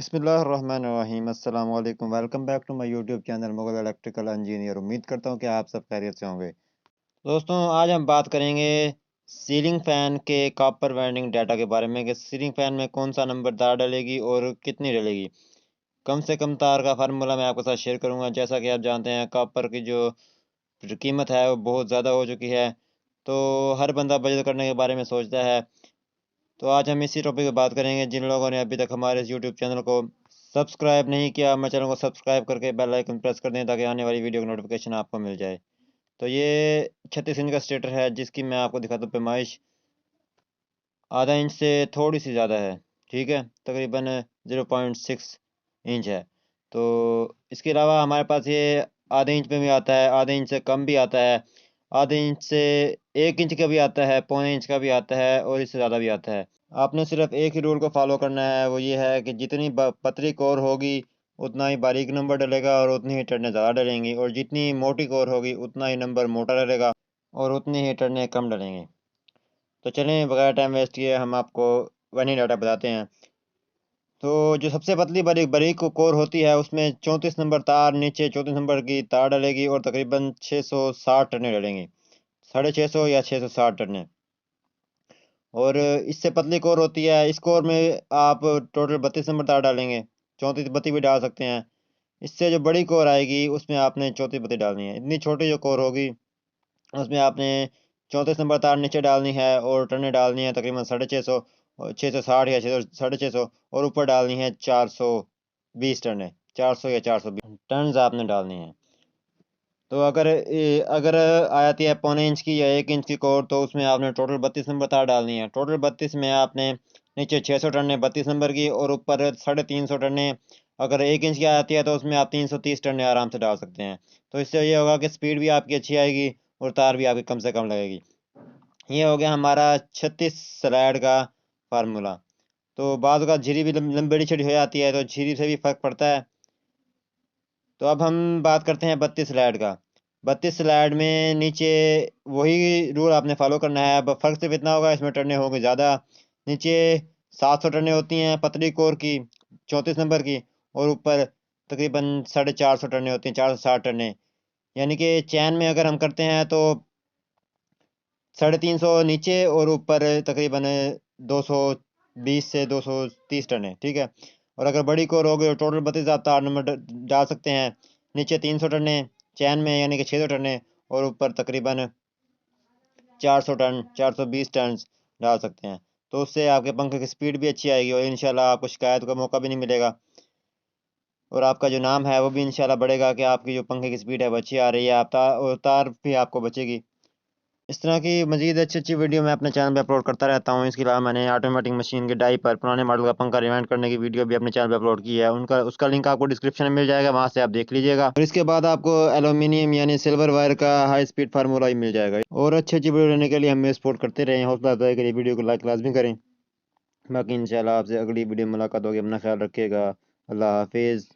बिस्मिल्लाहिर्रहमानिर्रहीम अस्सलाम वालेकुम। Welcome back to my YouTube channel Mughal electrical engineer. उम्मीद करता हूँ कि आप सब खैरियत से होंगे। दोस्तों, आज हम बात करेंगे सीलिंग फ़ैन के कॉपर वाइंडिंग डाटा के बारे में कि सीलिंग फ़ैन में कौन सा नंबर तार डलेगी और कितनी डलेगी। कम से कम तार का फार्मूला मैं आपके साथ शेयर करूँगा। जैसा कि आप जानते हैं, कॉपर की जो कीमत है वो बहुत ज़्यादा हो चुकी है, तो हर बंदा बचत करने के बारे में सोचता है। तो आज हम इसी टॉपिक पे बात करेंगे। जिन लोगों ने अभी तक हमारे इस यूट्यूब चैनल को सब्सक्राइब नहीं किया, हमारे चैनल को सब्सक्राइब करके बेल आइकन प्रेस कर दें ताकि आने वाली वीडियो की नोटिफिकेशन आपको मिल जाए। तो ये 36 इंच का स्टेटर है जिसकी मैं आपको दिखाता हूँ पैमाइश। आधा इंच से थोड़ी सी ज़्यादा है, ठीक है, तकरीबन 0.6 इंच है। तो इसके अलावा हमारे पास ये आधे इंच में भी आता है, आधे इंच से कम भी आता है, आधे इंच से 1 इंच का भी आता है, पौने इंच का भी आता है और इससे ज़्यादा भी आता है। आपने सिर्फ एक ही रूल को फॉलो करना है, वो ये है कि जितनी पतली कोर होगी उतना ही बारीक नंबर डलेगा और उतनी ही टर्नें ज़्यादा डलेंगी, और जितनी मोटी कोर होगी उतना ही नंबर मोटा डलेगा और उतनी ही टर्नें कम डलेंगी। तो चलें, बगैर टाइम वेस्ट किए हम आपको वाइंडिंग डाटा बताते हैं। तो जो सबसे पतली बारीक बारीक कोर होती है उसमें 34 नंबर तार, नीचे 34 नंबर की तार डलेगी और तकरीबन 660 टर्नें डलेंगी, 650 या 660 टर्नें। और इससे पतली कोर होती है, इस कोर में आप टोटल 32 नंबर तार डालेंगे, 34 बत्ती भी डाल सकते हैं। इससे जो बड़ी कोर आएगी उसमें आपने 34 बत्ती डालनी है। इतनी छोटी जो कोर होगी उसमें आपने 34 नंबर तार नीचे डालनी है और टर्नें डालनी है तकरीबन 650 और 660 या 650, और ऊपर डालनी है 420 टर्नें, 400 या 420 टर्न्स आपने डालनी है। तो अगर आ जाती है पौने इंच की या 1 इंच की कोर, तो उसमें आपने टोटल 32 नंबर तार डालनी है। टोटल 32 में आपने नीचे 600 टर्नें 32 नंबर की और ऊपर 350 टर्नें, अगर 1 इंच की आती है तो उसमें आप 330 टर्नें आराम से डाल सकते हैं। तो इससे ये होगा कि स्पीड भी आपकी अच्छी आएगी और तार भी आपकी कम से कम लगेगी। ये हो गया हमारा 36 स्लाइड का फार्मूला। तो बाद का झिरी भी लंबी छोटी हो जाती है, तो झिरी से भी फ़र्क पड़ता है। तो अब हम बात करते हैं 32 स्लाइड का। 32 स्लाइड में नीचे वही रूल आपने फॉलो करना है। अब फ़र्क सिर्फ इतना होगा, इसमें टर्नें होंगी ज़्यादा। नीचे 700 टर्नें होती हैं पतली कोर की, 34 नंबर की, और ऊपर तकरीबन 450 टर्नें होती हैं, 460 टर्नें। यानी कि चैन में अगर हम करते हैं तो 350 नीचे और ऊपर तकरीबन 220 से 230 टन है, ठीक है। और अगर बड़ी कोर हो गई और टोटल 32 आप तार नंबर डाल सकते हैं। नीचे 300 टन है चैन में, यानी कि 600 टन है, और ऊपर तकरीबन 400 टन 420 टन डाल सकते हैं। तो उससे आपके पंखे की स्पीड भी अच्छी आएगी और इंशाल्लाह आपको शिकायत का मौका भी नहीं मिलेगा, और आपका जो नाम है वो भी इंशाल्लाह बढ़ेगा कि आपकी जो पंखे की स्पीड है वो अच्छी आ रही है। और तार भी आपको बचेगी। इस तरह की मज़ीद अच्छी-अच्छी वीडियो मैं अपने चैनल पे अपलोड करता रहता हूँ। इसके अलावा मैंने ऑटोमेटिक मशीन के डाई पर पुराने मॉडल का पंखा रिवाइंड करने की वीडियो भी अपने चैनल पे अपलोड की है। उनका उसका लिंक आपको डिस्क्रिप्शन में मिल जाएगा, वहाँ से आप देख लीजिएगा। और इसके बाद आपको एल्यूमीनियम यानी सिल्वर वायर का हाई स्पीड फार्मूला ही मिल जाएगा। और अच्छी-अच्छी वीडियो लेने के लिए हमें सपोर्ट करते रहें। हौसला अफ़ज़ाई के लिए वीडियो को लाइक लाज़मी करें। बाकी इंशाल्लाह आपसे अगली वीडियो में मुलाकात होगी। अपना ख्याल रखिएगा। अल्लाह हाफ़िज़।